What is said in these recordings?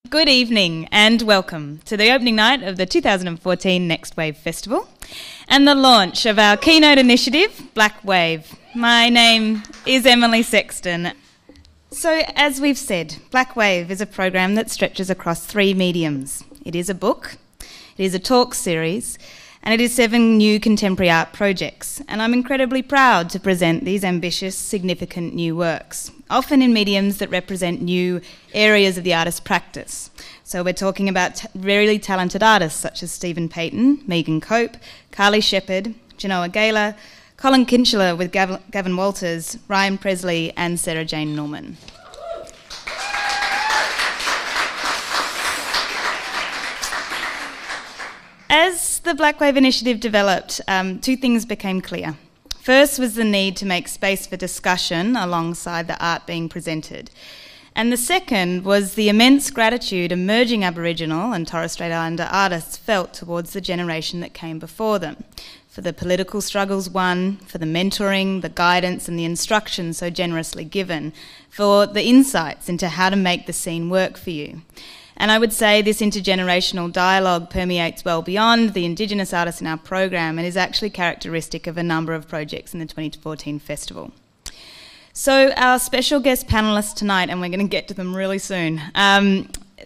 Good evening and welcome to the opening night of the 2014 Next Wave Festival and the launch of our keynote initiative, Blak Wave. My name is Emily Sexton. So, as we've said, Blak Wave is a program that stretches across three mediums. It is a book, it is a talk series, and it is 7 new contemporary art projects. And I'm incredibly proud to present these ambitious, significant new works, often in mediums that represent new areas of the artist's practice. So we're talking about really talented artists such as Stephen Payton, Megan Cope, Carly Shepherd, Genoa Gala, Colin Kinchler with Gavin Walters, Ryan Presley and Sarah Jane Norman. As the Blak Wave initiative developed, 2 things became clear. First was the need to make space for discussion alongside the art being presented. And the second was the immense gratitude emerging Aboriginal and Torres Strait Islander artists felt towards the generation that came before them, for the political struggles won, for the mentoring, the guidance and the instruction so generously given, for the insights into how to make the scene work for you. And I would say this intergenerational dialogue permeates well beyond the Indigenous artists in our program and is actually characteristic of a number of projects in the 2014 festival. So our special guest panellists tonight, and we're going to get to them really soon,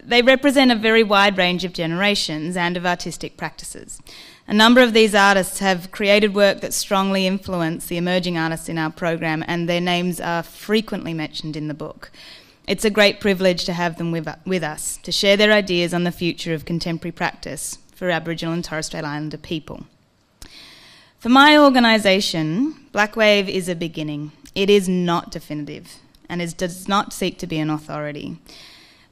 they represent a very wide range of generations and of artistic practices. A number of these artists have created work that strongly influence the emerging artists in our program, and their names are frequently mentioned in the book. It's a great privilege to have them with us, to share their ideas on the future of contemporary practice for Aboriginal and Torres Strait Islander people. For my organisation, Blak Wave is a beginning. It is not definitive and does not seek to be an authority.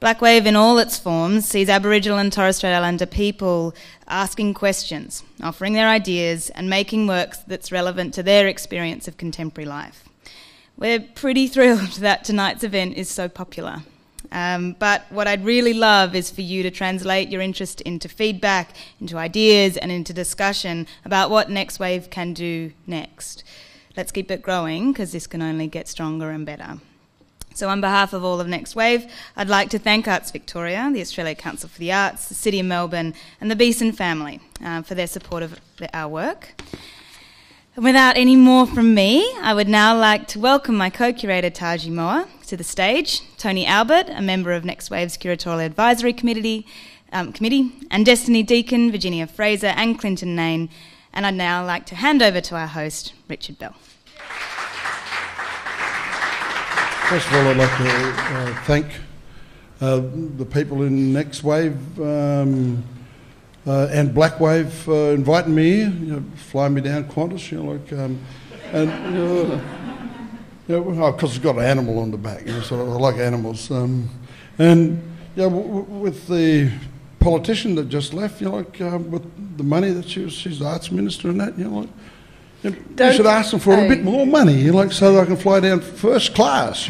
Blak Wave in all its forms sees Aboriginal and Torres Strait Islander people asking questions, offering their ideas and making work that's relevant to their experience of contemporary life. We're pretty thrilled that tonight's event is so popular. But what I'd really love is for you to translate your interest into feedback, into ideas and into discussion about what Next Wave can do next. Let's keep it growing because this can only get stronger and better. So on behalf of all of Next Wave, I'd like to thank Arts Victoria, the Australia Council for the Arts, the City of Melbourne and the Beeson family for their support of our work. And without any more from me, I would now like to welcome my co-curator Tahjee Moar to the stage, Tony Albert, a member of Next Wave's Curatorial Advisory Committee, and Destiny Deacon, Virginia Fraser and Clinton Nain. And I'd now like to hand over to our host, Richard Bell. First of all, I'd like to thank the people in Next Wave and Blak Wave for inviting me here, flying me down Qantas, because it's got an animal on the back, so I like animals. With the politician that just left, with the money that she's the arts minister and that, you should ask them for a bit more money, so that I can fly down first class,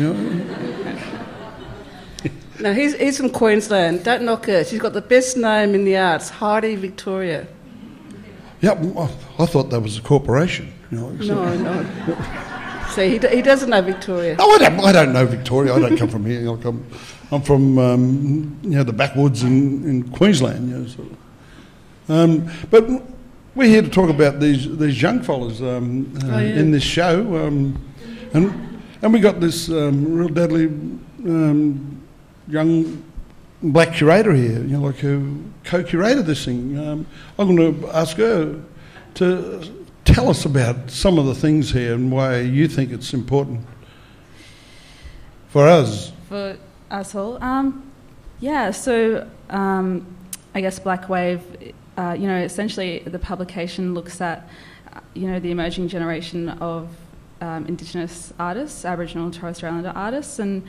No, he's from Queensland. Don't knock her. She's got the best name in the arts, Heidi Victoria. Yeah, I thought that was a corporation. No. See, he doesn't know Victoria. No, I don't know Victoria. I don't come from here. I'm from the backwoods in Queensland. But we're here to talk about these young fellas in this show, and we got this real deadly young black curator here, who co-curated this thing. I'm going to ask her to tell us about some of the things here and why you think it's important for us. For us all? So I guess Blak Wave, essentially the publication looks at, the emerging generation of Indigenous artists, Aboriginal and Torres Strait Islander artists, and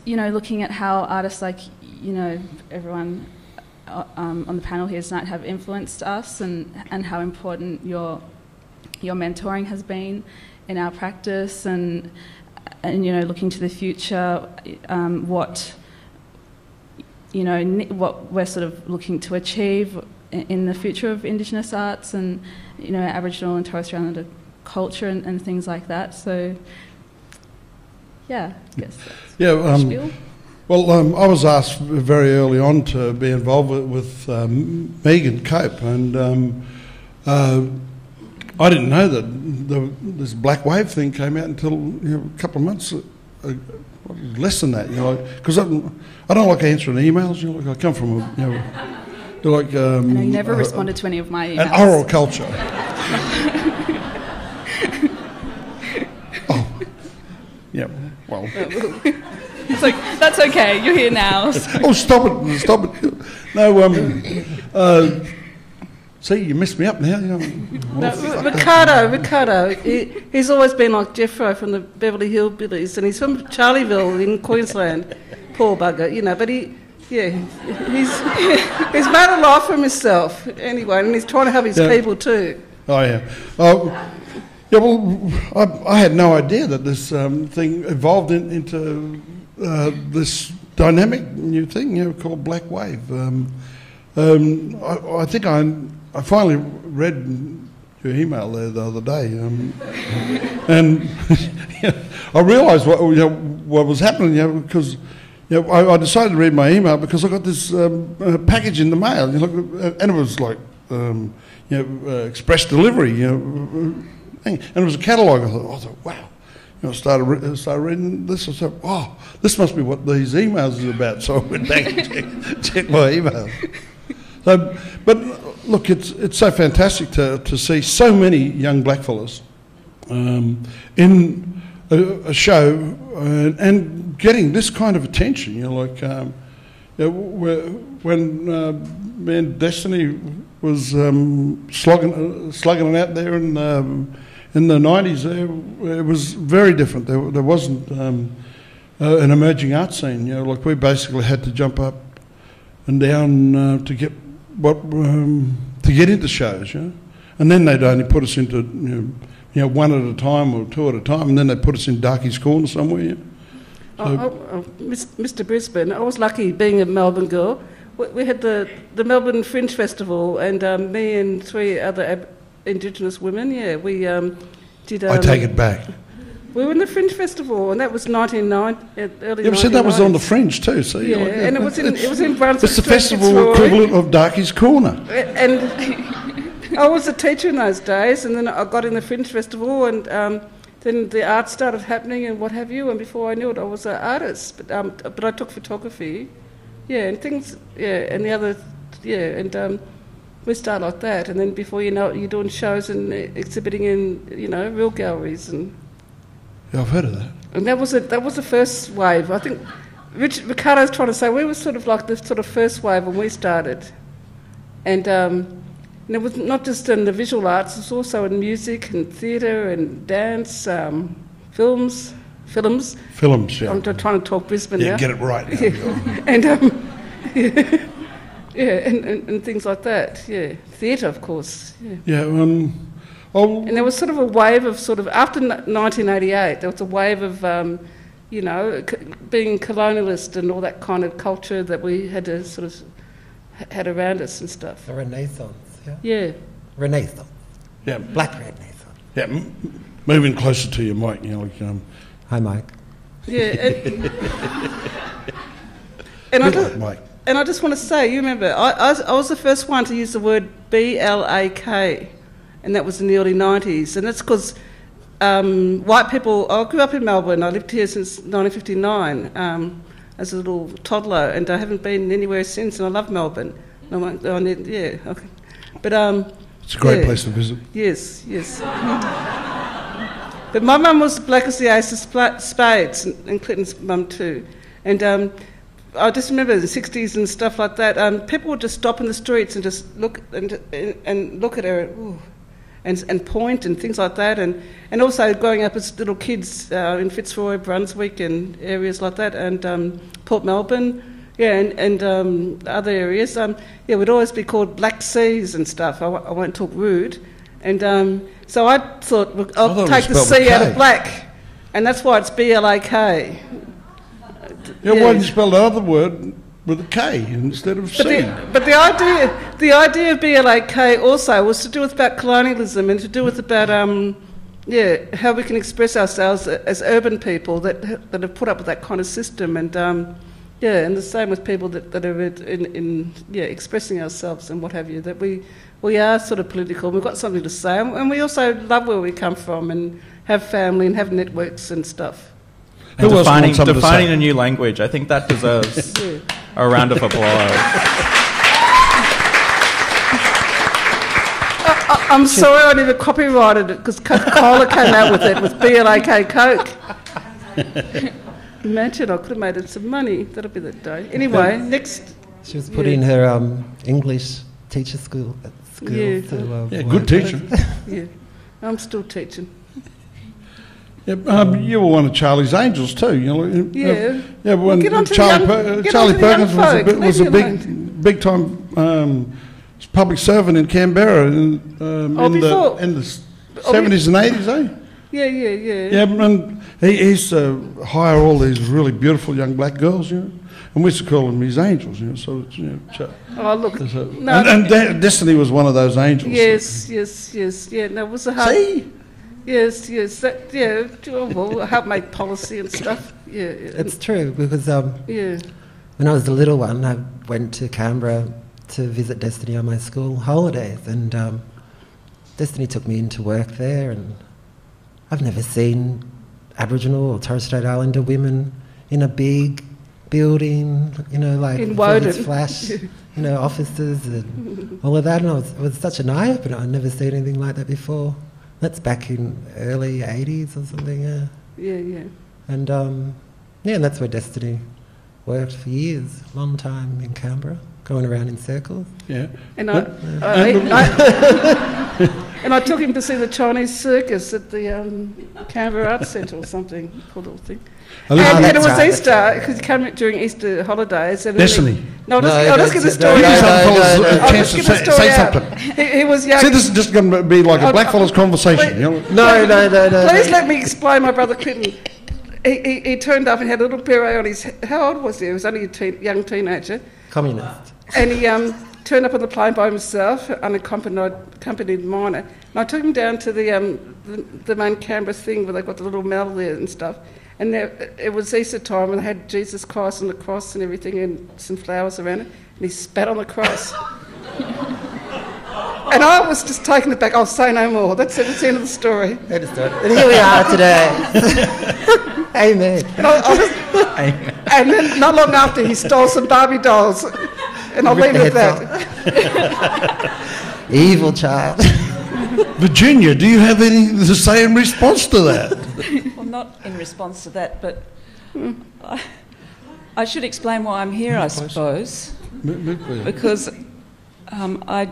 looking at how artists like, everyone on the panel here tonight have influenced us and how important your mentoring has been in our practice and looking to the future, what we're sort of looking to achieve in the future of Indigenous arts and, Aboriginal and Torres Strait Islander culture and things like that. So, yeah, I guess that's spiel. Well, I was asked very early on to be involved with Megan Cope, and I didn't know that this Blak Wave thing came out until a couple of months, less than that. Because I don't like answering emails. I come from like. I know you never responded to any of my emails. An oral culture. Oh, yeah. Well. It's like, that's okay, you're here now. So. Oh, stop it. No, see, you messed me up now. Ricardo, he's always been like Jeffro from the Beverly Hillbillies, and he's from Charlieville in Queensland. Poor bugger, but he's made a life for himself anyway, and he's trying to help his people too. Oh, yeah. Yeah, well, I had no idea that this thing evolved into this dynamic new thing, called Blak Wave. I think I finally read your email there the other day, and I realised what was happening, because I decided to read my email because I got this package in the mail, and it was like express delivery, and it was a catalogue. I thought, wow. I started reading this. I said, "Oh, this must be what these emails is about." So I went back and checked my email. So, but look, it's so fantastic to see so many young blackfellas in a show and getting this kind of attention. When me and Destiny was slugging it out there in the 90s, it was very different. There wasn't an emerging art scene. We basically had to jump up and down to get into shows. And then they'd only put us into one at a time or two at a time, and then they'd put us in Darkie's Corner somewhere. Mr. Brisbane, I was lucky being a Melbourne girl. We had the Melbourne Fringe Festival, and me and 3 other Indigenous women, we did... I take it back. We were in the Fringe Festival, and that was early 1990s. Yeah, but that was on the Fringe too, see? Yeah, and it was in Brunswick. It's the festival equivalent of Darkie's Corner. And I was a teacher in those days, and then I got in the Fringe Festival, and then the art started happening and what have you, and before I knew it, I was an artist. But I took photography, and things, and the other, and we start like that, and then before you know it, you're doing shows and exhibiting in, real galleries. And yeah, I've heard of that. And that was the first wave. I think Ricardo's trying to say we were sort of like the sort of first wave when we started, and it was not just in the visual arts; it was also in music and theatre and dance, films. Films, yeah. I'm trying to talk Brisbane now. Yeah, get it right now. And and things like that. Yeah, theatre, of course. Yeah. And there was sort of a wave of after 1988, there was a wave of being colonialist and all that kind of culture that we had to sort of had around us and stuff. The Renaissance. Yeah. Renaissance. Yeah. Black Renaissance. Yeah. Moving closer to your mic, Hi, Mike. Yeah. And I just want to say, you remember, I was the first one to use the word BLAK, and that was in the early 90s. And that's because white people... I grew up in Melbourne. I lived here since 1959 as a little toddler, and I haven't been anywhere since, and I love Melbourne. Okay. But it's a great place to visit. Yes. But my mum was black as the ace of spades, and Clinton's mum too. And I just remember the 60s and stuff like that. People would just stop in the streets and just look and look at her and point and things like that. And also growing up as little kids in Fitzroy, Brunswick and areas like that, and Port Melbourne. And other areas. We'd always be called Black Seas and stuff. I won't talk rude. And so I thought, I'll take the C out of black. And that's why it's BLAK. Yeah, why didn't you spell the other word with a K instead of C? But the idea of BLAK also was to do with about colonialism and to do with about how we can express ourselves as urban people that have put up with that kind of system. And Yeah, and the same with people that are in expressing ourselves and what have you, that we are sort of political, we've got something to say, and we also love where we come from and have family and have networks and stuff. And defining a new language, I think that deserves a round of applause. I'm sorry I never copyrighted it because Coca-Cola came out with it, with BLAK Coke. Imagine, I could have made it some money. That'll be the day. Anyway, next. She was put in her English teacher school. Yeah, good teacher. Yeah, I'm still teaching. Yeah, you were one of Charlie's angels too. You know. Yeah. When Charlie Perkins was a big time public servant in Canberra in the 70s and 80s, eh? Yeah. Yeah, and he used to hire all these really beautiful young black girls, you know, and we used to call them his angels, you know. So, oh look, and Destiny was one of those angels. Yes. Yeah, no, it was a hard. See. Yes. Well, help make policy and stuff. Yeah. It's true because when I was a little one, I went to Canberra to visit Destiny on my school holidays, and Destiny took me in to work there, and I've never seen Aboriginal or Torres Strait Islander women in a big building, you know, like in with all this flash, you know, offices and all of that, and it was such an eye-opener. I'd never seen anything like that before. That's back in early 80s or something, Yeah. And, and that's where Destiny worked for years, long time in Canberra, going around in circles. Yeah. And I took him to see the Chinese circus at the Canberra Arts Centre or something, cool little thing. And it was Easter, because he came during Easter holidays. And Destiny. I'll just get the story out. He was young. See, this is just going to be like a blackfellas conversation. No. Please let me explain my brother Clinton. He turned up and had a little beret on his head. How old was he? He was only a young teenager. Communist. And he turned up on the plane by himself, unaccompanied minor. And I took him down to the main Canberra thing where they got the little medal there and stuff. And it was Easter time, and they had Jesus Christ on the cross and everything, and some flowers around it. And he spat on the cross. And I was just taken aback. I'll say no more. That's the end of the story. And here we are today. Amen. And then not long after, he stole some Barbie dolls. And I'll leave it at that. Evil child. Virginia, do you have anything to say in response to that? Well, not in response to that, but I should explain why I'm here, I suppose. Because I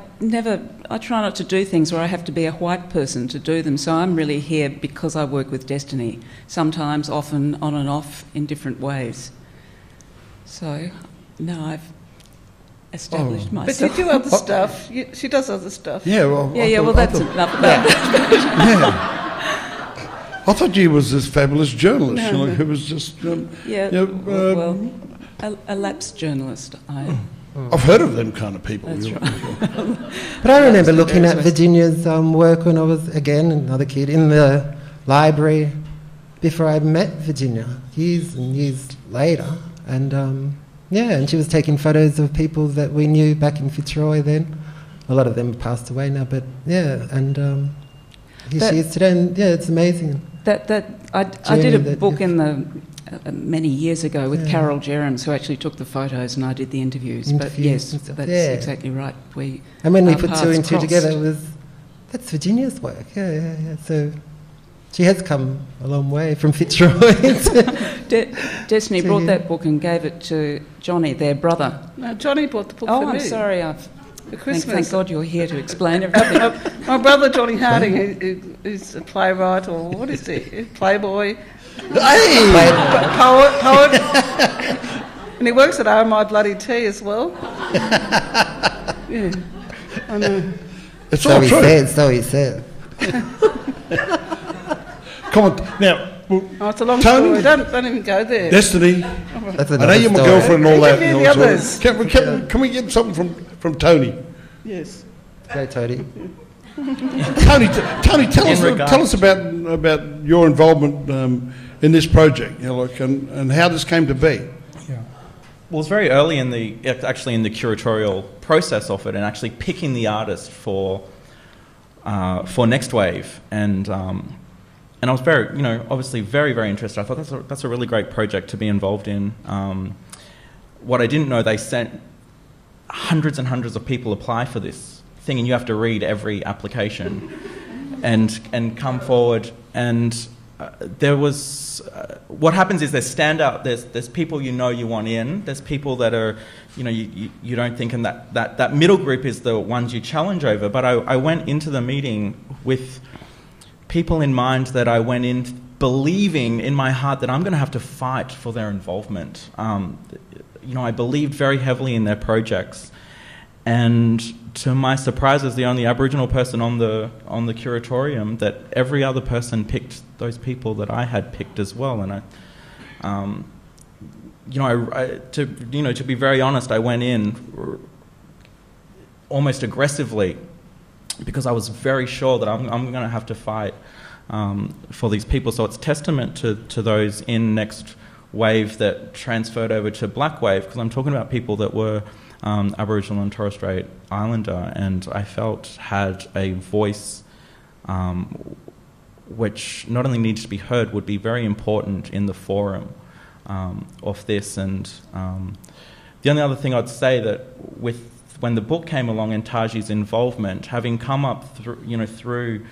try not to do things where I have to be a white person to do them, so I'm really here because I work with Destiny, sometimes, often, on and off, in different ways. So, now I've established myself. But you do other stuff. She does other stuff. Yeah, well... that's enough about that. I thought you was this fabulous journalist, who was just... a lapsed journalist. I've heard of them kind of people. That's right. But I remember looking at Virginia's work when I was, again, another kid, in the library before I met Virginia, years and years later. And, and she was taking photos of people that we knew back in Fitzroy then. A lot of them passed away now, but, here she is today, and, it's amazing. I did a book in the... many years ago with Carol Jerams, who actually took the photos, and I did the interviews. But yes, that's exactly right. And when we put two and two together, that's Virginia's work. Yeah. So she has come a long way from Fitzroy. Destiny brought that book and gave it to Johnny, their brother. No, Johnny bought the book for me. Oh, I'm sorry. For Christmas. Thank God you're here to explain everything. My brother Johnny Harding, who's a playwright, or what is he? Playboy. Hey! Poet. And he works at RMI Bloody Tea as well. Yeah, I know. It's all true. So he said. Come on, now. It's a long Tony? story. Don't even go there. Destiny. That's I know you're my girlfriend and all that. The others. Can we get something from Tony? Yes. Go, Tony. Tony, tell us about your involvement in this project, and how this came to be. Well, it's very early in the curatorial process of it, and actually picking the artist for Next Wave, and I was very, obviously very, very interested. I thought that's a really great project to be involved in. What I didn't know, they sent hundreds and hundreds of people apply for this thing, and you have to read every application and come forward. And there was what happens is there's standout. There's people you want in. There's people that are you don't think, and that middle group is the ones you challenge over. But I went into the meeting with people in mind that I went in believing in my heart that I'm going to have to fight for their involvement. I believed very heavily in their projects, and to my surprise, as the only Aboriginal person on the curatorium, that every other person picked those people that I had picked as well. And to be very honest, I went in almost aggressively because I was very sure that I'm going to have to fight for these people. So it's testament to those in Next Wave that transferred over to Blak Wave, because I'm talking about people that were Aboriginal and Torres Strait Islander, and I felt had a voice which not only needs to be heard, would be very important in the forum of this. And the only other thing I'd say that when the book came along and Tahjee's involvement, having come up through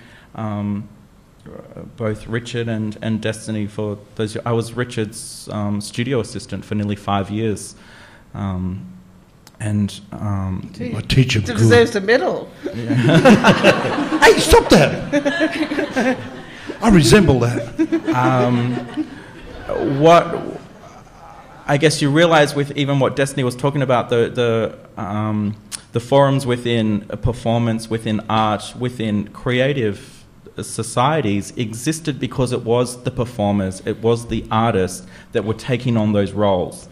both Richard and Destiny, for those, I was Richard's studio assistant for nearly 5 years. My teacher deserves a medal. Yeah. Hey, stop that! I resemble that. What I guess you realise with even what Destiny was talking about, the forums within performance, within art, within creative societies existed because it was the performers, it was the artists that were taking on those roles.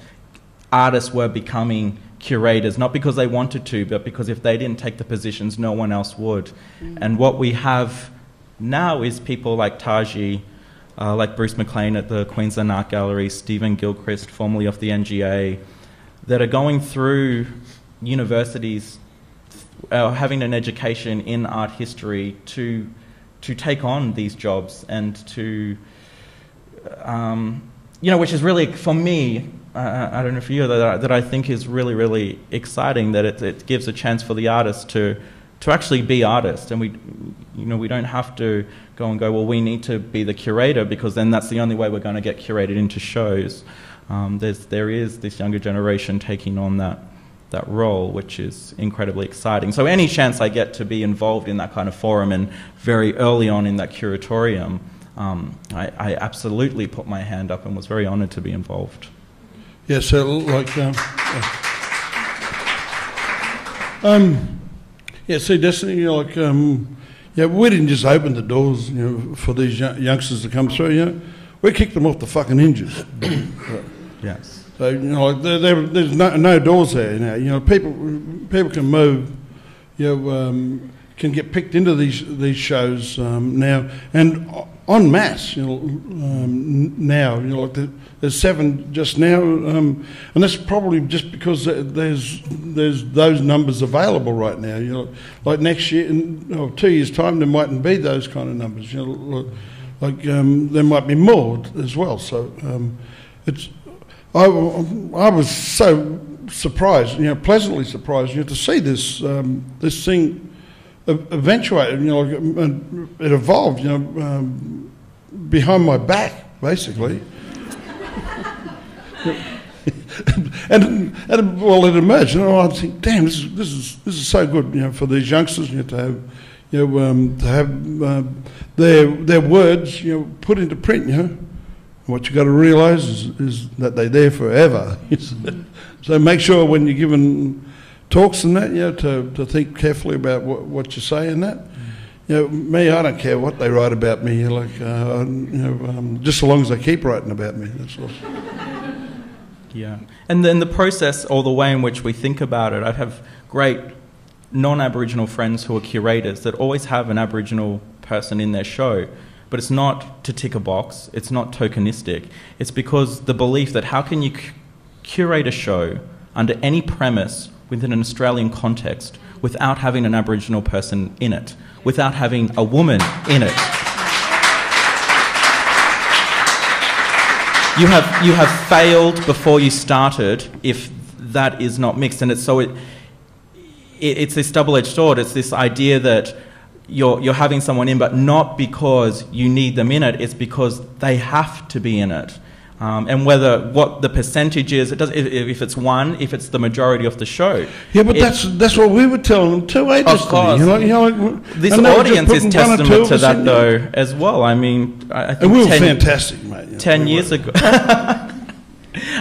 Artists were becoming curators, not because they wanted to, but because if they didn't take the positions, no one else would. And what we have now is people like Tahjee, like Bruce McLean at the Queensland Art Gallery, Stephen Gilchrist, formerly of the NGA, that are going through universities, having an education in art history to take on these jobs, and to, which is really, for me, I don't know for you, that I think is really, really exciting, that it gives a chance for the artists to actually be artists. And we don't have to go, well, we need to be the curator, because then that's the only way we're going to get curated into shows. There is this younger generation taking on that role, which is incredibly exciting. So any chance I get to be involved in that kind of forum, and very early on in that curatorium, I absolutely put my hand up and was very honoured to be involved. Yeah, so like, see, Destiny, we didn't just open the doors, for these youngsters to come through. We kicked them off the fucking hinges. Yes. So there's no doors there now. People can move, can get picked into these shows now, and en masse. Now, there's 7 just now, and that's probably just because there's those numbers available right now. Like next year, in 2 years' time, there mightn't be those kind of numbers. There might be more as well. So it's. I was so surprised, pleasantly surprised, to see this this thing eventuate. And it evolved, behind my back, basically. and it emerged. I think, damn, this is so good, for these youngsters, to have their words, put into print, What you've got to realise is that they're there forever. So make sure when you're giving talks and that, to think carefully about what you say and that. Me, I don't care what they write about me. Just so long as they keep writing about me. That's all. Yeah, and then the process, or the way in which we think about it, I have great non-Aboriginal friends who are curators that always have an Aboriginal person in their show. But it's not to tick a box, it's not tokenistic. It's because the belief that how can you curate a show under any premise within an Australian context without having an Aboriginal person in it, without having a woman in it. You have failed before you started if that is not mixed, and it's this double-edged sword. It's this idea that you're having someone in, but not because you need them in it. It's because they have to be in it. And what the percentage is, if it's one, if it's the majority of the show. Yeah, but that's what we were telling them too, eh? Of course. This audience is testament to that, though, as well. I mean, I think and we were fantastic, mate. 10 years ago.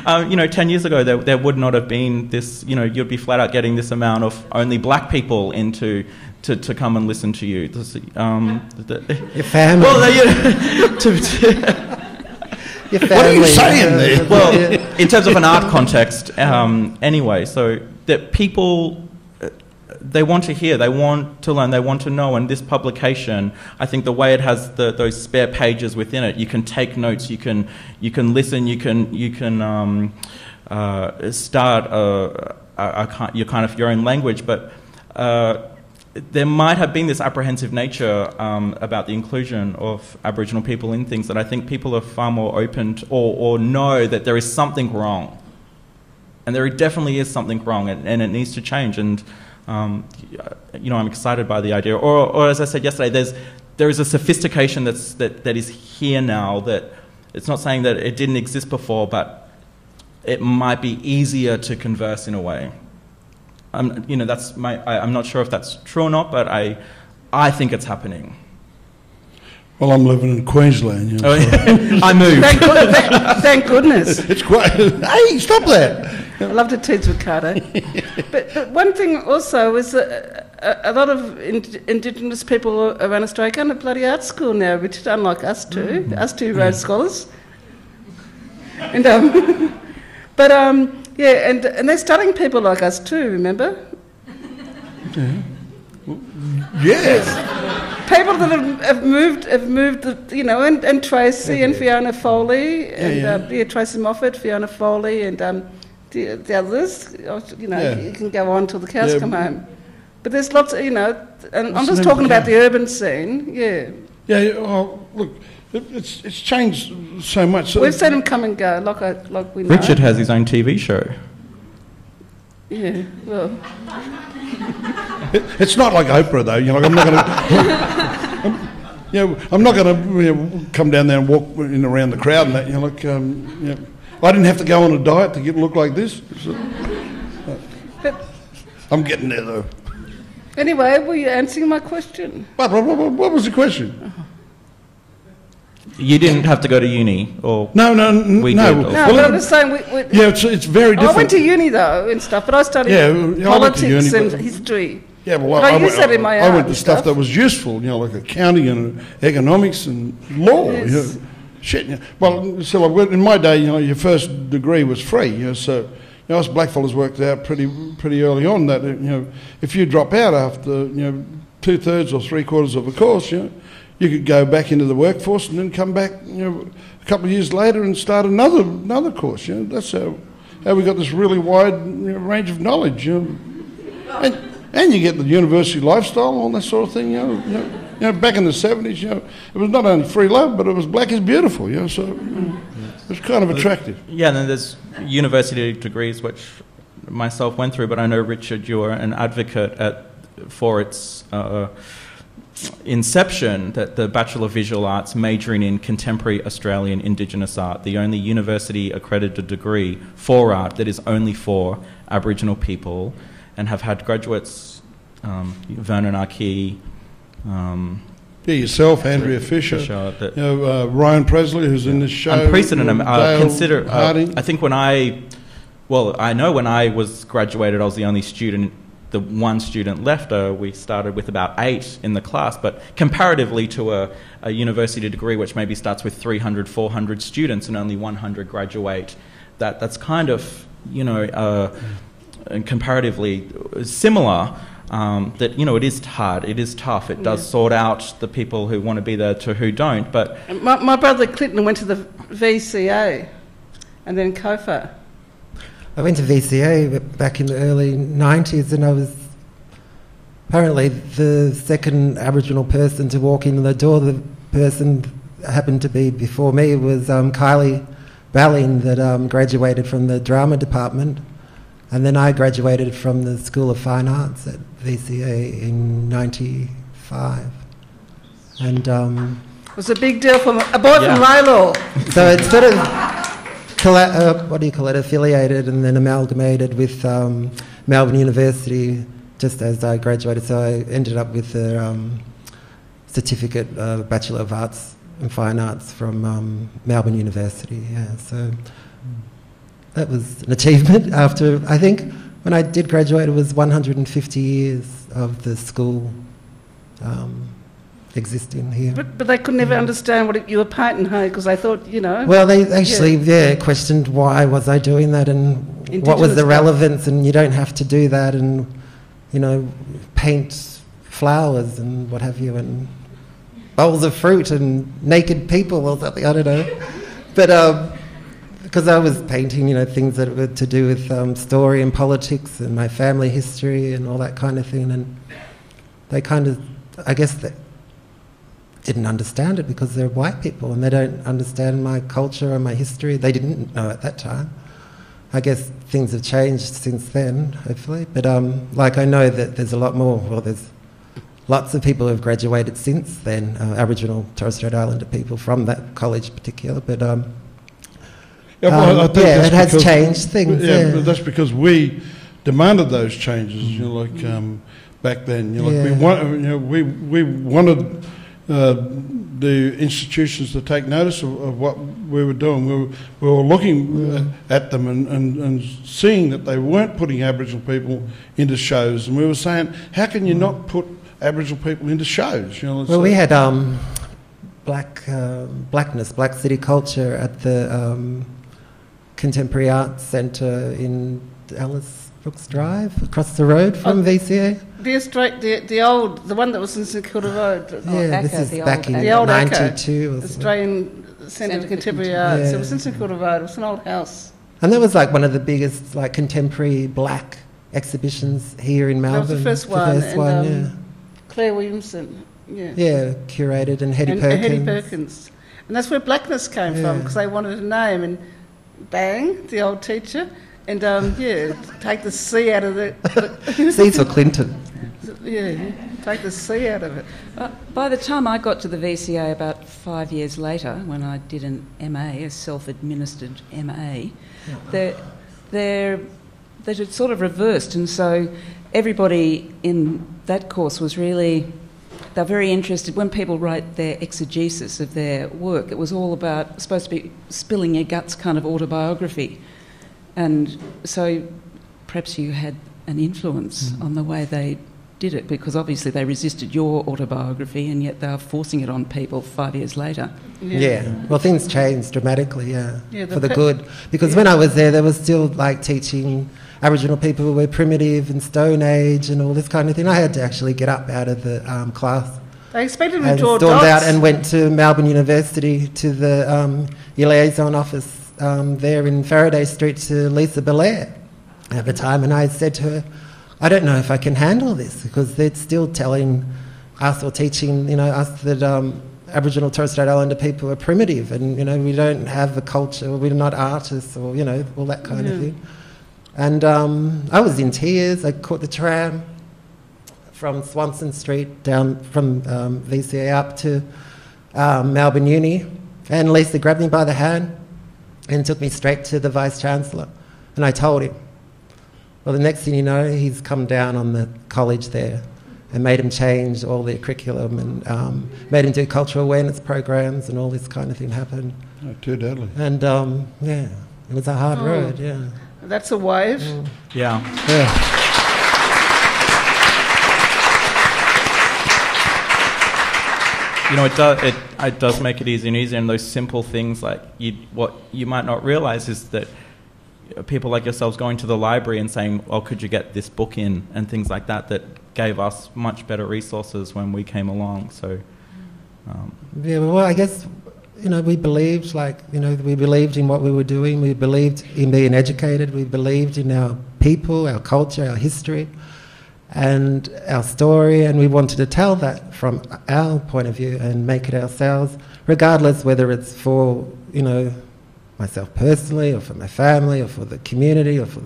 10 years ago, there would not have been this, you'd be flat out getting this amount of only black people to come and listen to you. Your family. Well, what are you saying there? Well, in terms of an art context, anyway, so that people, they want to hear, they want to learn, they want to know, and this publication, I think the way it has those spare pages within it, you can take notes, you can listen, you can start your own language, but there might have been this apprehensive nature about the inclusion of Aboriginal people in things that I think people are far more open to, or know that there is something wrong. And there definitely is something wrong, and it needs to change. And, I'm excited by the idea. Or as I said yesterday, there is a sophistication that is here now, that it's not saying that it didn't exist before, but it might be easier to converse in a way. I'm not sure if that's true or not, but I think it's happening. Well, I'm living in Queensland. I moved. Thank goodness. It's great. Hey, stop that. I love to teach Ricardo. But one thing also is that a lot of Indigenous people around Australia go to bloody art school now, Richard, unlike us two. Us two Rhodes Scholars. And yeah, and they're studying people like us too, remember? Yeah. Yes. People that have moved, and Tracy and Fiona Foley, and Tracy Moffat, Fiona Foley, and the others. You can go on till the cows come home. But there's lots, and I'm just talking about the urban scene. Yeah. Yeah. Oh, look. It's changed so much. We've seen him come and go, like we know. Richard has his own TV show. Yeah, well... It's not like Oprah, though. I'm not going to... I'm not going to come down there and walk in around the crowd and that. I didn't have to go on a diet to look like this. So, I'm getting there, though. Anyway, were you answering my question? What was the question? You didn't have to go to uni, or no. We did. No, but I'm just saying. It's very different. I went to uni though and stuff, but I studied politics and history. Yeah, well, I used that in my art. I went to stuff that was useful, like accounting and economics and law. Yes. Well, so in my day, your first degree was free. So us blackfellas worked out pretty early on that if you drop out after 2/3 or 3/4 of a course, you could go back into the workforce and then come back, a couple of years later and start another course. That's how we got this really wide range of knowledge. And you get the university lifestyle, all that sort of thing. Back in the 70s, it was not only free love, but it was black is beautiful. So it was kind of attractive. Yeah, and then there's university degrees which myself went through, but I know Richard, you are an advocate for its. Inception, that the Bachelor of Visual Arts majoring in contemporary Australian Indigenous art, the only university accredited degree for art that is only for Aboriginal people, and have had graduates, Vernon Arkey, yourself, Andrea Fisher, Ryan Presley, who's in this show, unprecedented. I think when I know when I was graduated, I was the only student. The one student left, we started with about 8 in the class, but comparatively to a university degree which maybe starts with 300, 400 students and only 100 graduate, that's kind of, comparatively similar, that, it is hard, it is tough, it does sort out the people who want to be there to who don't, but... My brother Clinton went to the VCA and then COFA. I went to VCA back in the early 90s, and I was apparently the second Aboriginal person to walk in the door. The person happened to be before me was Kylie Ballin, that graduated from the drama department, and then I graduated from the School of Fine Arts at VCA in 95. And it was a big deal for a boy from Laylaw. So it's sort of affiliated and then amalgamated with Melbourne University just as I graduated. So I ended up with a certificate, Bachelor of Arts and Fine Arts from Melbourne University. Yeah, so that was an achievement. After, I think, when I did graduate, it was 150 years of the school existing here. But they could never understand what you were painting, hey, because they thought, you know... Well, they actually, questioned why was I doing that and Indigenous what was the relevance, and you don't have to do that, and, you know, paint flowers and what have you, and bowls of fruit and naked people or something, I don't know. But because I was painting, you know, things that were to do with story and politics and my family history and all that kind of thing, and they kind of, I guess, they didn't understand it because they're white people and they don't understand my culture and my history. They didn't know at that time. I guess things have changed since then, hopefully. But like, I know that there's a lot more. Well, there's lots of people who have graduated since then, Aboriginal Torres Strait Islander people from that college in particular. But I think it has changed things. Yeah, but that's because we demanded those changes. You know, like back then. You know, like we wanted the institutions to take notice of what we were doing. We were looking at them and seeing that they weren't putting Aboriginal people into shows, and we were saying, how can you not put Aboriginal people into shows? You know, well, we had Black City Culture at the Contemporary Arts Centre in Alice Brooks Drive, across the road from VCA. The one that was in St Kilda Road. This is back in the old 92. Australian Centre for Contemporary Arts. Yeah. It was in St Kilda Road. It was an old house. And that was like one of the biggest like contemporary black exhibitions here in Melbourne. That was the first one. Claire Williamson. Yeah, curated, and Hetty Perkins. And that's where blackness came from, because they wanted a name, and bang, the old teacher, and take the C out of it. C's for Clinton. Yeah, take the C out of it. By the time I got to the VCA about 5 years later, when I did an MA, a self-administered MA, they had sort of reversed, and so everybody in that course was really... They're very interested when people write their exegesis of their work. It was all about, supposed to be spilling your guts kind of autobiography. And so perhaps you had an influence on the way they did it, because obviously they resisted your autobiography and yet they were forcing it on people 5 years later. Yeah. Well, things changed dramatically, for the good. Because when I was there was still like teaching Aboriginal people who were primitive and Stone Age and all this kind of thing. I had to actually get up out of the class. They expected me to and draw stormed dots. out and went to Melbourne University to the liaison office there in Faraday Street to Lisa Belair at the time, and I said to her, I don't know if I can handle this, because they're still telling us or teaching, us that Aboriginal Torres Strait Islander people are primitive, and we don't have a culture, we're not artists, or all that kind of thing. And I was in tears. I caught the tram from Swanson Street down from VCA up to Melbourne Uni, and Lisa grabbed me by the hand and took me straight to the Vice-Chancellor. And I told him. Well, the next thing you know, he's come down on the college there and made him change all their curriculum and made him do cultural awareness programs, and all this kind of thing happened. Oh, too deadly. And, it was a hard road, That's a wave. Yeah. It does make it easier and easier, and those simple things, like what you might not realise is that people like yourselves going to the library and saying, well, could you get this book in, and things like that gave us much better resources when we came along. So well, I guess we believed, we believed in what we were doing. We believed in being educated. We believed in our people, our culture, our history, and our story, and we wanted to tell that from our point of view and make it ourselves, regardless whether it's for, myself personally, or for my family, or for the community, or for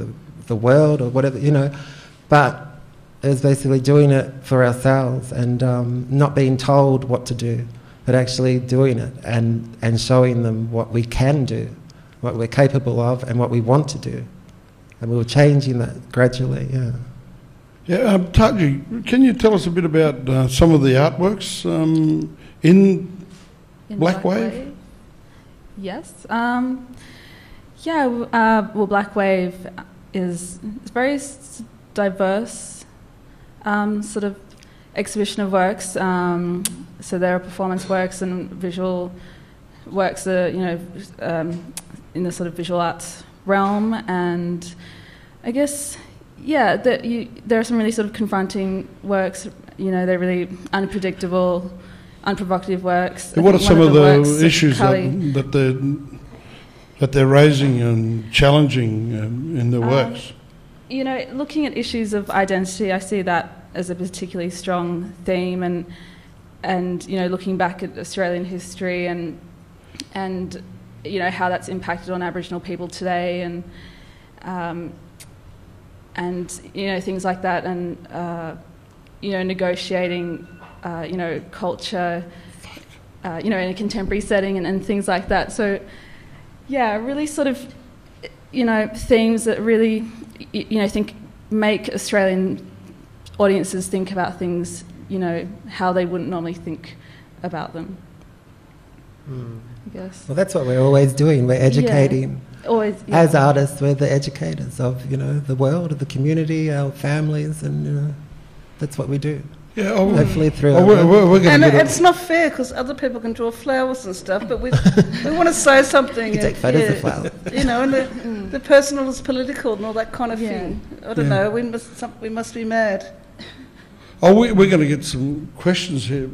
the world, or whatever, But it was basically doing it for ourselves and not being told what to do, but actually doing it and showing them what we can do, what we're capable of, and what we want to do. And we were changing that gradually, yeah. Yeah, Tahjee, can you tell us a bit about some of the artworks in Blak Wave? Yes. Blak Wave is very diverse sort of exhibition of works. So there are performance works and visual works that in the sort of visual arts realm, and I guess there are some really sort of confronting works. They're really unpredictable, unprovocative works. And what are some of the issues that they're raising and challenging in their works? Looking at issues of identity, I see that as a particularly strong theme, and looking back at Australian history and how that's impacted on Aboriginal people today, and things like that, and negotiating culture in a contemporary setting and things like that. So really sort of themes that really make Australian audiences think about things how they wouldn't normally think about them. I guess. Well, that's what we're always doing. We're educating. Always, As artists, we're the educators of the world, of the community, our families, and that's what we do. Yeah, hopefully through. It's not fair because other people can draw flowers and stuff, but we want to say something. You can take photos of flowers. And the personal is political and all that kind of thing. I don't know. We must be mad. We're going to get some questions here.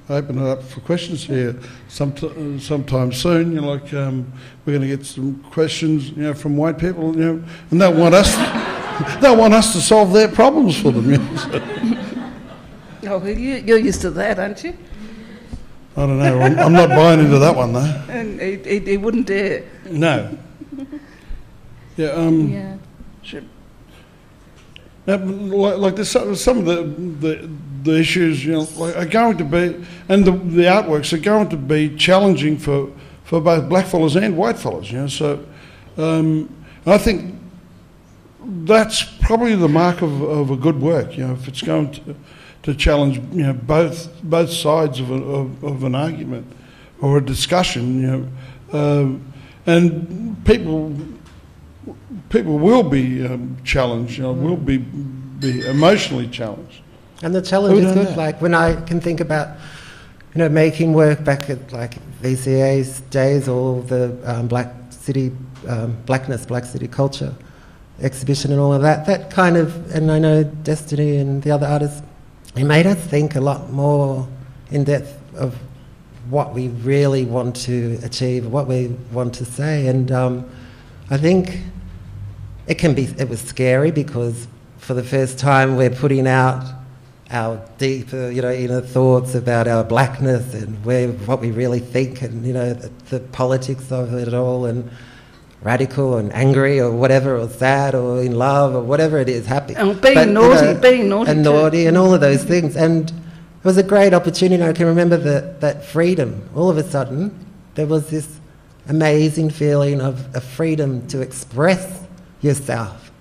Open it up for questions here sometime soon. We're going to get some questions, from white people, and they'll want us to solve their problems for them. Oh, well, you're used to that, aren't you? I don't know. I'm not buying into that one though. And he wouldn't dare. No. Yeah. Sure. Now, like there's some of the issues, are going to be, and the artworks are going to be challenging for both blackfellas and whitefellas. So I think that's probably the mark of a good work. If it's going to challenge both sides of an argument or a discussion, and people will be challenged, will be emotionally challenged. And the challenge is good. Like when I can think about, making work back at like VCA's days, or the Black City Culture exhibition and all of that. That kind of, and I know Destiny and the other artists, it made us think a lot more in depth of what we really want to achieve, what we want to say, and I think it was scary because for the first time we're putting out our deeper, inner thoughts about our blackness and what we really think, and the politics of it all, and radical and angry or whatever, or sad or in love or whatever it is, happy. And being naughty and naughty and all of those things. And it was a great opportunity. I can remember that freedom. All of a sudden, there was this amazing feeling of a freedom to express yourself.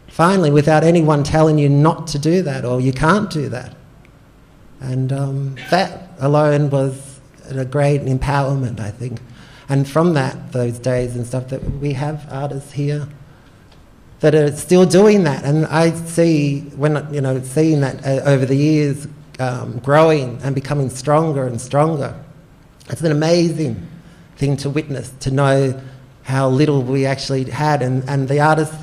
Finally, without anyone telling you not to do that or you can't do that. And that alone was a great empowerment, I think. And from those days and stuff, that we have artists here that are still doing that. And I see, seeing that over the years growing and becoming stronger and stronger. It's an amazing thing to witness, to know how little we actually had. And the artists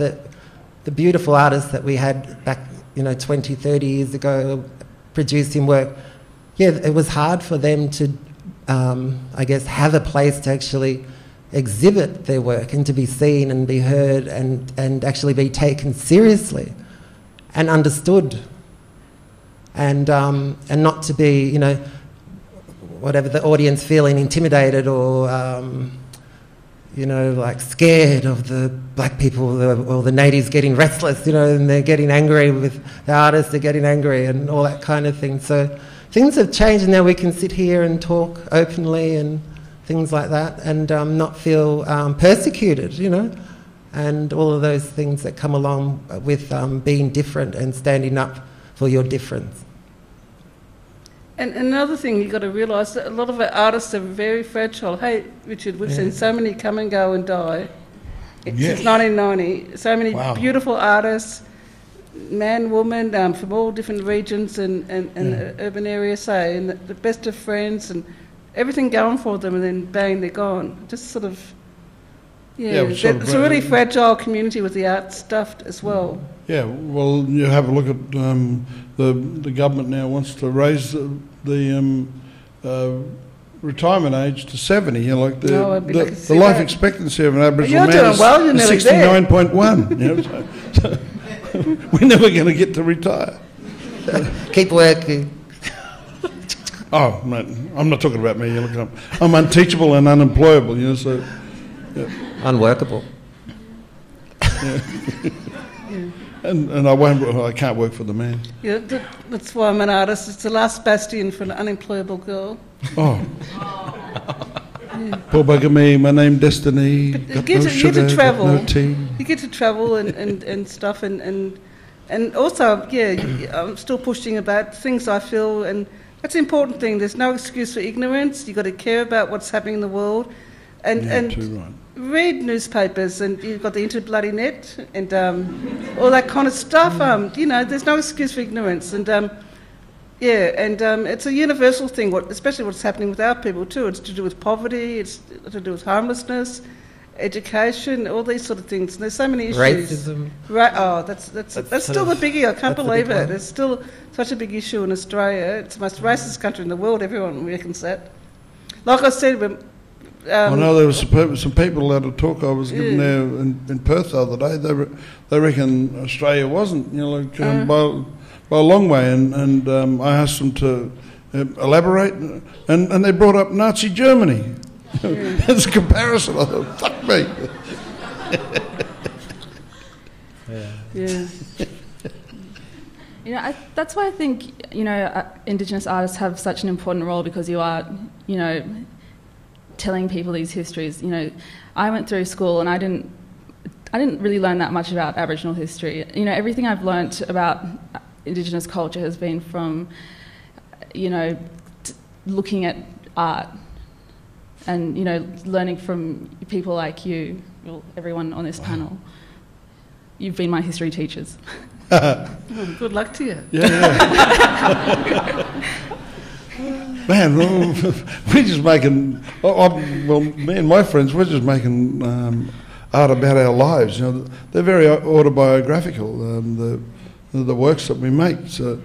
the beautiful artists that we had back, 20, 30 years ago producing work, it was hard for them to I guess, have a place to actually exhibit their work and to be seen and be heard and actually be taken seriously and understood, and not to be, you know, whatever the audience feeling intimidated or you know, like scared of the black people or the natives getting restless, you know, and they're getting angry with the artists, they're getting angry and all that kind of thing. So things have changed, and now we can sit here and talk openly and things like that, and not feel persecuted, you know, and all of those things that come along with being different and standing up for your difference. And another thing you've got to realise, that a lot of our artists are very fragile. Hey, Richard, we've seen so many come and go and die since 1990. So many beautiful artists, man, woman, from all different regions and urban areas, say, and the best of friends and everything going for them, and then bang, they're gone. Just sort of, it's a really fragile community with the art stuff as well. Yeah, well, you have a look at the government now wants to raise the retirement age to 70. You know, like the life expectancy of an Aboriginal man is 69.1. You know, so we're never going to get to retire. Keep working. Oh, man, I'm not talking about me. You look, I'm unteachable and unemployable. You know, so unworkable. Yeah. And I can't work for the man. Yeah, that's why I'm an artist. It's the last bastion for an unemployable girl. Oh. Poor bugger me, my name Destiny. You get to travel. No tea. You get to travel and stuff, and also, I'm still pushing about things I feel, and that's an important thing. There's no excuse for ignorance. You've got to care about what's happening in the world. And too right. Read newspapers, and you've got the Interbloody.net and all that kind of stuff. You know, there's no excuse for ignorance, and it's a universal thing. Especially what's happening with our people too. It's to do with poverty. It's to do with homelessness, education, all these sort of things. And there's so many issues. Racism. Right. Oh, that's still the biggie. I can't believe it. It's still such a big issue in Australia. It's the most racist country in the world. Everyone reckons that. Like I said. I know there was some people at a talk I was giving there in Perth the other day. They reckon Australia wasn't, you know, like by a long way. And I asked them to elaborate, and they brought up Nazi Germany as a comparison. I thought, fuck me. Yeah. You know, that's why I think, you know, Indigenous artists have such an important role, because you are, you know, telling people these histories. You know, I went through school and I didn't really learn that much about Aboriginal history. You know, everything I've learnt about Indigenous culture has been from, you know, looking at art and, you know, learning from people like you, well, everyone on this panel. You've been my history teachers. Well, good luck to you. Yeah. Man, we're just making... me and my friends, we're just making art about our lives. You know, they're very autobiographical, the works that we make. So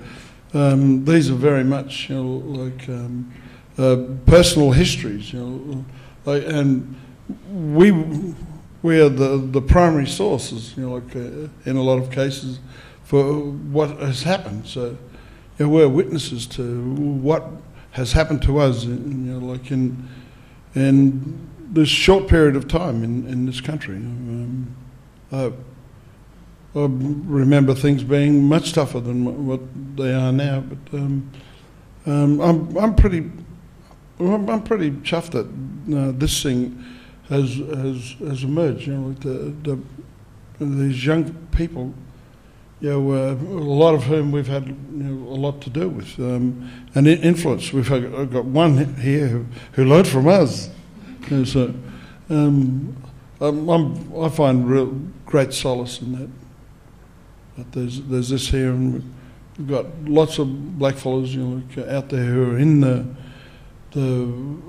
these are very much, you know, like personal histories. You know, and we are the primary sources, you know, like in a lot of cases, for what has happened. So, you know, we're witnesses to what has happened to us, you know, like in this short period of time in this country. I remember things being much tougher than what they are now, but I'm pretty chuffed that this thing has emerged. You know, like these young people. You know, a lot of whom we've had, you know, a lot to do with and influence. We've got one here who learned from us. You know, so I find real great solace in that. But there's this here, and we've got lots of blackfellas, you know, like out there who are in the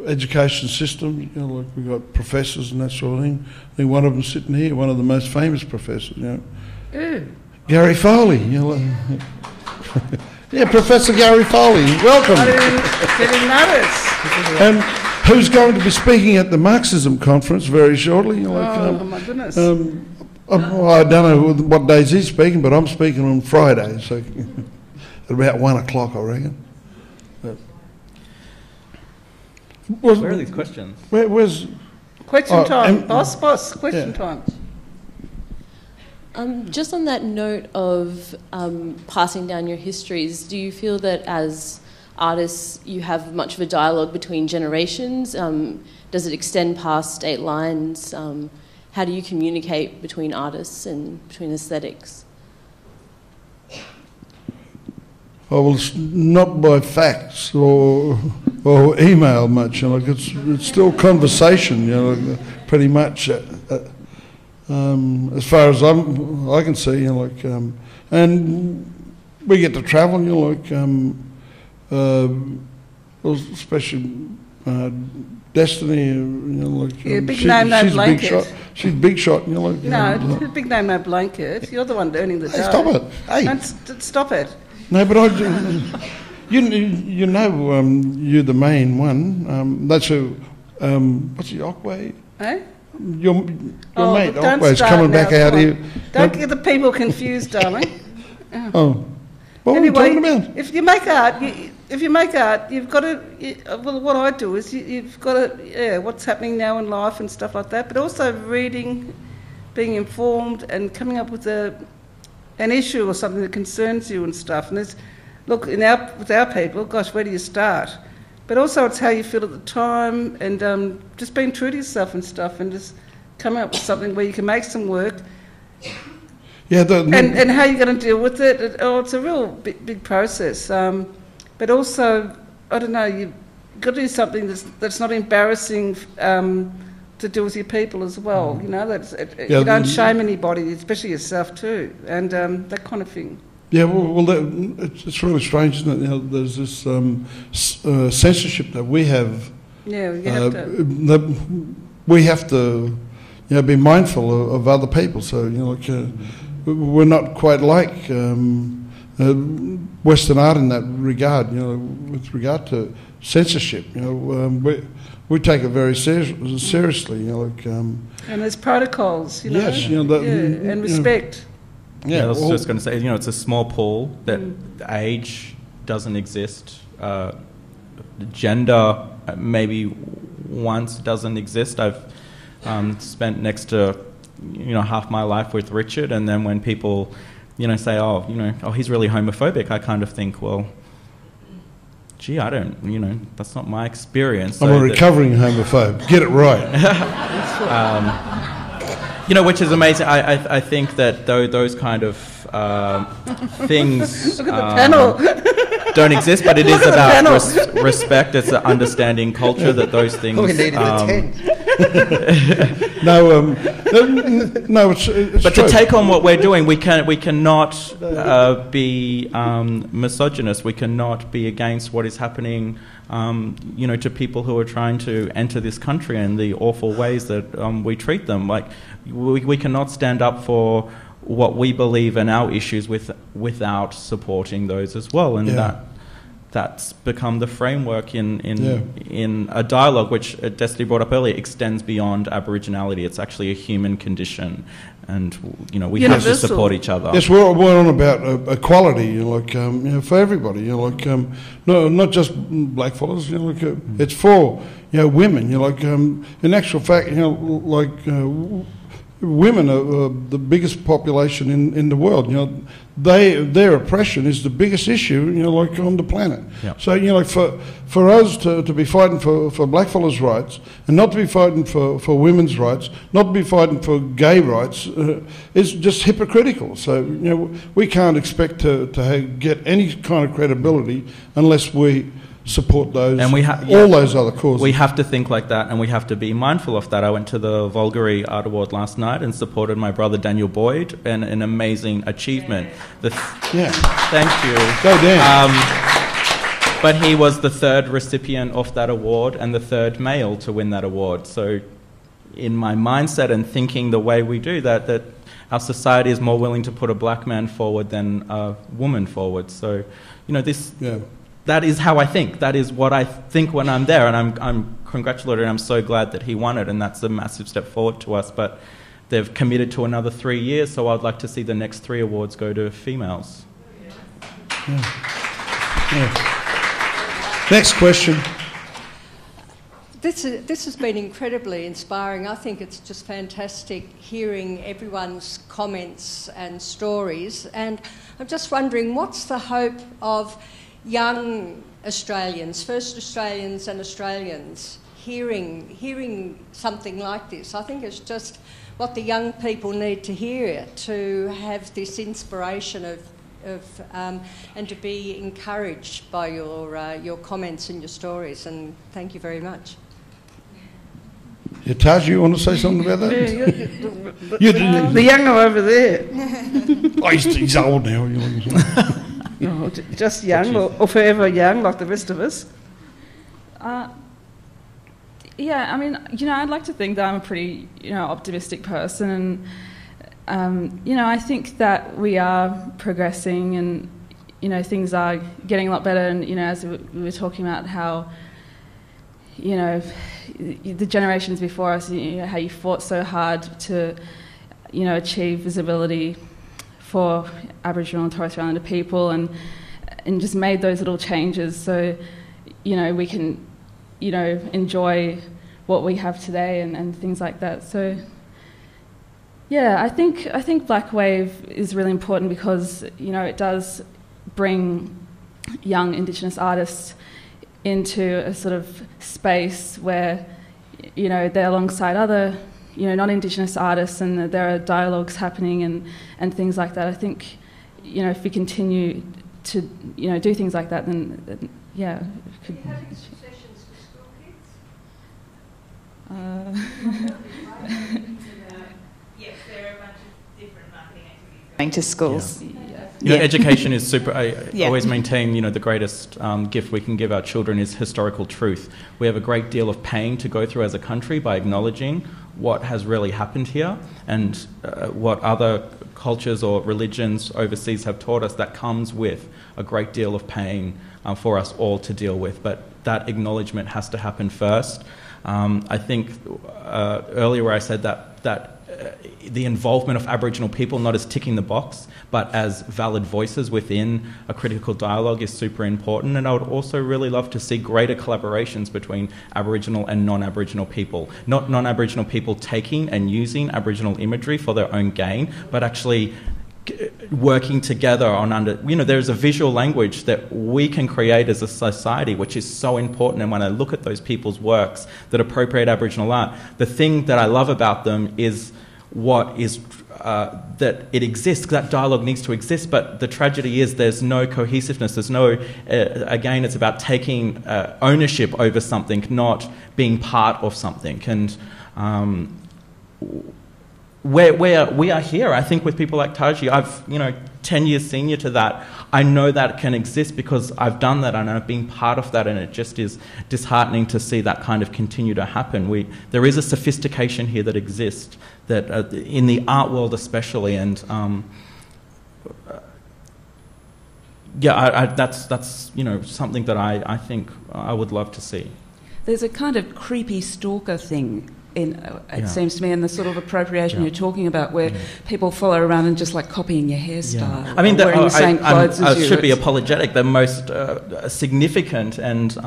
education system. You know, like we've got professors and that sort of thing. I think one of them sitting here, one of the most famous professors. You know. Gary Foley. You know, yeah, Professor Gary Foley. Welcome. I didn't notice. who's going to be speaking at the Marxism conference very shortly. My goodness. I don't know what days he's speaking, but I'm speaking on Friday, so at about 1 o'clock, I reckon. Where are these questions? Where's... Question time. Boss, question time. Just on that note of passing down your histories, do you feel that as artists you have much of a dialogue between generations? Does it extend past state lines? How do you communicate between artists and between aesthetics? Oh, well, it's not by fax or email much. It's still conversation. Pretty much. As far as I can see, and we get to travel. Especially Destiny. big name, no blanket. She's big shot. No, big name, no blanket. You're the one earning the dough. Stop it! Hey, don't stop it. No, but you're the main one. That's who. What's the Yolk Wave? Eh? Your mate Yolk Wave's coming back out here. Don't get the people confused, darling. Oh, what are we talking about? If you make art, you've got to. Well, what I do is you've got to. What's happening now in life and stuff like that, but also reading, being informed, and coming up with an issue or something that concerns you and stuff. And with our people, gosh, where do you start? But also it's how you feel at the time, and just being true to yourself and stuff, and just coming up with something where you can make some work. Yeah, and how you're going to deal with it. It's a real big process. But also, I don't know, you've got to do something that's not embarrassing to do with your people as well. You don't shame anybody, especially yourself too, and that kind of thing. Yeah, it's really strange, isn't it? There's this censorship that we have. Yeah, we have to, be mindful of other people. So we're not quite like Western art in that regard. With regard to censorship, we take it very seriously. And there's protocols. Yes, and respect. Yeah, I was just going to say, it's a small pool that age doesn't exist, gender maybe once doesn't exist. I've spent next to, half my life with Richard, and then when people, say, oh, he's really homophobic, I kind of think, well, gee, I don't, that's not my experience. I'm a recovering homophobe. Get it right. Which is amazing. I think that those kind of things Look at the panel. don't exist, but it is about respect. It's an understanding culture that those things. We needed a tent. No, it's but true. to take on what we're doing, we cannot be misogynist. We cannot be against what is happening. To people who are trying to enter this country and the awful ways that we treat them. Like we cannot stand up for what we believe in our issues without supporting those as well, and that's become the framework in a dialogue which Destiny brought up earlier extends beyond Aboriginality. It's actually a human condition, and we have to support each other. Yes, we're on about equality, for everybody. Not just black fellas. It's for women. In actual fact, women are the biggest population in the world. Their oppression is the biggest issue, on the planet. Yep. So, for us to be fighting for blackfellas' rights and not to be fighting for women's rights, not to be fighting for gay rights, is just hypocritical. So, we can't expect to get any kind of credibility unless we support those, and all those other causes. We have to think like that, and we have to be mindful of that. I went to the Vulgary Art Award last night and supported my brother Daniel Boyd, and an amazing achievement. Thank you. Go Dan. But he was the third recipient of that award and the third male to win that award. So in my mindset and thinking the way we do that our society is more willing to put a black man forward than a woman forward. So, that is how I think. That is what I think when I'm there, and I'm congratulated him. I'm so glad that he won it, and that's a massive step forward to us. But they've committed to another 3 years, so I'd like to see the next 3 awards go to females. Next question. This has been incredibly inspiring. I think it's just fantastic hearing everyone's comments and stories. And I'm just wondering, what's the hope of young Australians, first Australians and Australians, hearing something like this? I think it's just what the young people need to hear, to have this inspiration and to be encouraged by your comments and your stories. And thank you very much. Yeah, Tahjee, you want to say something about that? The younger over there. Oh, he's old now. No, just young or forever young like the rest of us. Yeah, I mean, I'd like to think that I'm a pretty, optimistic person, and, I think that we are progressing and, things are getting a lot better, and, as we were talking about how, the generations before us, how you fought so hard to, achieve visibility for Aboriginal and Torres Strait Islander people, and just made those little changes so, we can, enjoy what we have today and things like that. So, yeah, I think Blak Wave is really important because, it does bring young Indigenous artists into a sort of space where, they're alongside other, non-Indigenous artists, and there are dialogues happening and things like that. I think, if we continue to, do things like that, then yeah. Do you have extra sessions for school kids? Yes, there are a bunch of different marketing activities going to schools. Education is super. I always maintain, the greatest gift we can give our children is historical truth. We have a great deal of pain to go through as a country by acknowledging what has really happened here and what other cultures or religions overseas have taught us. That comes with a great deal of pain for us all to deal with. But that acknowledgement has to happen first. I think earlier where I said that the involvement of Aboriginal people, not as ticking the box, but as valid voices within a critical dialogue, is super important. And I would also really love to see greater collaborations between Aboriginal and non-Aboriginal people. Not non-Aboriginal people taking and using Aboriginal imagery for their own gain, but actually working together on there's a visual language that we can create as a society which is so important. And when I look at those people's works that appropriate Aboriginal art, the thing that I love about them is what is that it exists. That dialogue needs to exist, but the tragedy is there's no cohesiveness. There's no again, it's about taking ownership over something, not being part of something. And we are here, I think, with people like Tahjee. I've 10 years senior to that. I know that can exist because I've done that and I've been part of that, and it just is disheartening to see that kind of continue to happen. There is a sophistication here that exists, that in the art world especially, and that's something that I think I would love to see. There's a kind of creepy stalker thing it seems to me, in the sort of appropriation you're talking about, where people follow around and just like copying your hairstyle. I mean, wearing the same clothes as you. I should be apologetic. The most significant and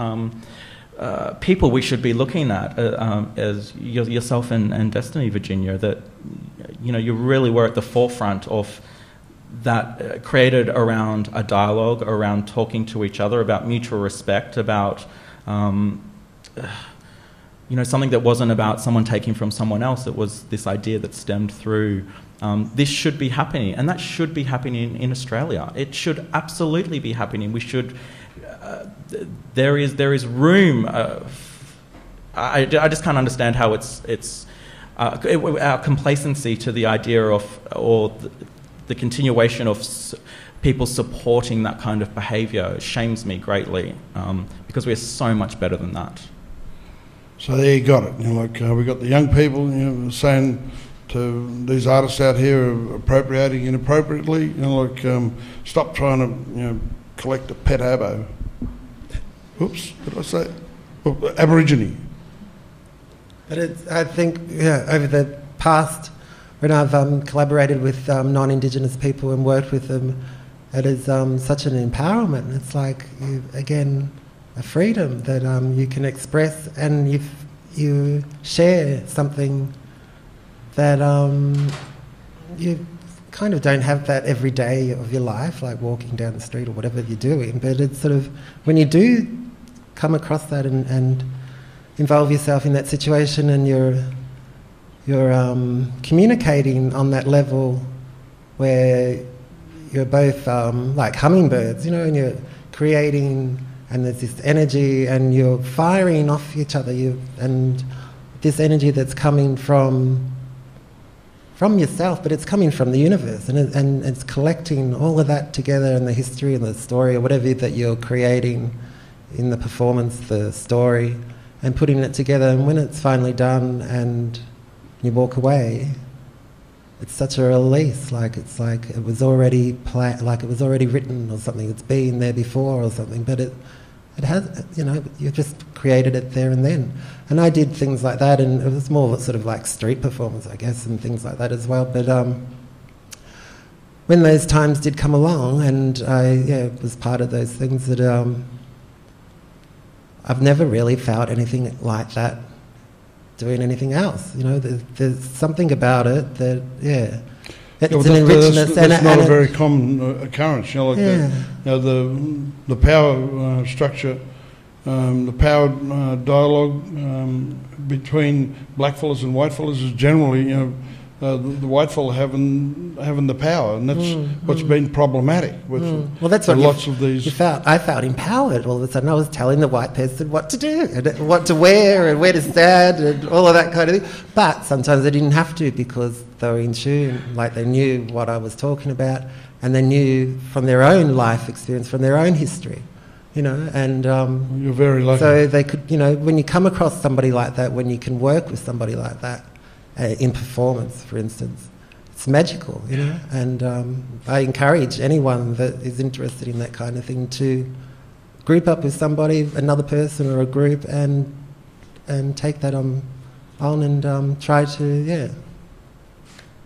people we should be looking at as yourself and Destiny, Virginia, that you really were at the forefront of that, created around a dialogue, around talking to each other, about mutual respect, about something that wasn't about someone taking from someone else. It was this idea that stemmed through this should be happening, and that should be happening in Australia. It should absolutely be happening. We should. There is room. I just can't understand how it's our complacency to the idea of, or the continuation of people supporting that kind of behaviour shames me greatly, because we're so much better than that. So there you got it. We got the young people saying to these artists out here appropriating inappropriately, stop trying to collect a pet abo. Oops, did I say Aborigine? But I think, over the past, when I've collaborated with non-Indigenous people and worked with them, it is such an empowerment. It's like, again, a freedom that you can express, and you share something that you kind of don't have that every day of your life, like walking down the street or whatever you're doing. But it's sort of, when you do come across that and involve yourself in that situation, and you're communicating on that level where you're both like hummingbirds, and you're creating, and there's this energy, and you're firing off each other, and this energy that's coming from yourself, but it's coming from the universe, and it's collecting all of that together, and the history and the story or whatever that you're creating in the performance, the story, and putting it together. And when it's finally done and you walk away, it's such a release. Like it's like it was already like it was already written or something. It's been there before or something, but it has, you just created it there and then. And I did things like that, and it was more sort of like street performance, I guess, and things like that as well. But when those times did come along, and I was part of those things, that I've never really felt anything like that doing anything else. There's something about it that, it's an enrichment. That's not a very common occurrence. The power structure, the power dialogue between blackfellas and whitefellas is generally, the whitefellas having the power, and that's what's been problematic with that's what lots of these. I felt empowered all of a sudden. I was telling the white person what to do, and what to wear, and where to stand, and all of that kind of thing. But sometimes they didn't have to, because they were in tune, like they knew what I was talking about, and they knew from their own life experience, from their own history, and you're very lucky. So they could, when you come across somebody like that, when you can work with somebody like that in performance, for instance, it's magical, and I encourage anyone that is interested in that kind of thing to group up with somebody, another person or a group, and take that on and try to,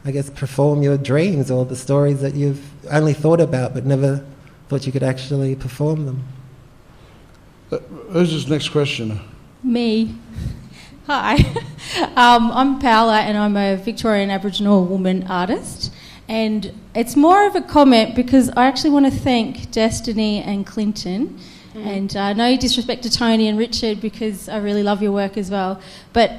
I guess, perform your dreams or the stories that you've only thought about but never thought you could actually perform them. Who's this next question? Me. Hi. I'm Paola, and I'm a Victorian Aboriginal woman artist. And it's more of a comment, because I actually want to thank Destiny and Clinton. And no disrespect to Tony and Richard, because I really love your work as well. But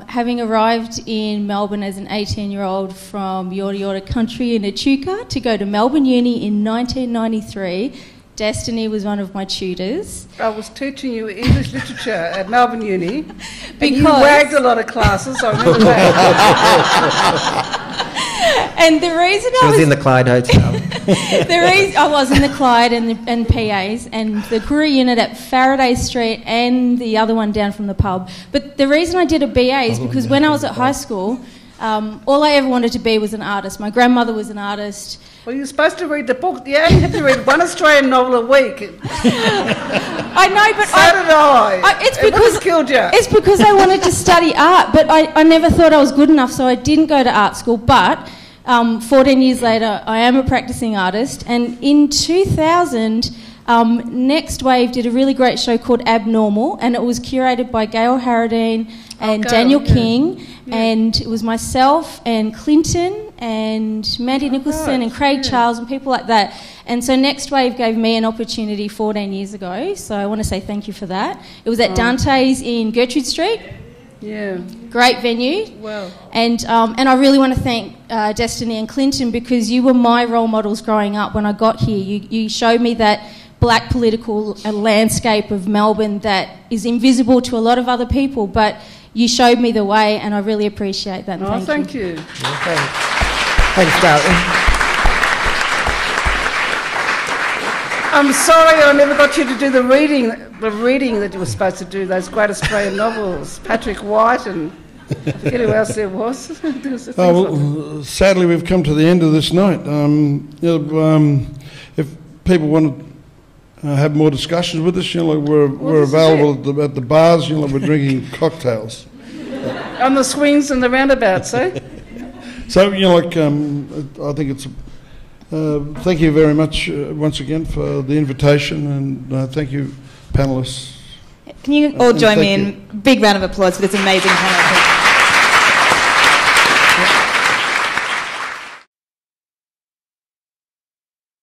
having arrived in Melbourne as an 18-year-old from Yorta Yorta country in Echuca to go to Melbourne Uni in 1993, Destiny was one of my tutors. I was teaching you English literature at Melbourne Uni, and you wagged a lot of classes, I remember that. And the reason she was in the Clyde Hotel. I was in the Clyde and PAs, and the career unit at Faraday Street, and the other one down from the pub. But the reason I did a BA is because when I was at high school, all I ever wanted to be was an artist. My grandmother was an artist. Well, you're supposed to read the book. You only have to read one Australian novel a week. I know, but so did I. It killed you. It's because I wanted to study art, but I never thought I was good enough, so I didn't go to art school. But 14 years later, I am a practicing artist, and in 2000, Next Wave did a really great show called Abnormal, and it was curated by Gail Harradine and Daniel King, and it was myself and Clinton and Mandy Nicholson and Craig Charles and people like that. And so Next Wave gave me an opportunity 14 years ago, so I want to say thank you for that. It was at Dante's in Gertrude Street. Yeah. Great venue. Wow. And I really want to thank Destiny and Clinton, because you were my role models growing up when I got here. You showed me that black political landscape of Melbourne that is invisible to a lot of other people, but you showed me the way, and I really appreciate that. And thank you. Thanks, darling. I'm sorry I never got you to do the reading that you were supposed to do, those great Australian novels, Patrick White and I forget who else there was. Sadly, we've come to the end of this night. If people want to have more discussions with us, we're available at the bars. We're drinking cocktails. on the swings and the roundabouts, eh? So, I think it's... thank you very much once again for the invitation, and thank you, panellists. Can you all join me in a big round of applause for this amazing panel?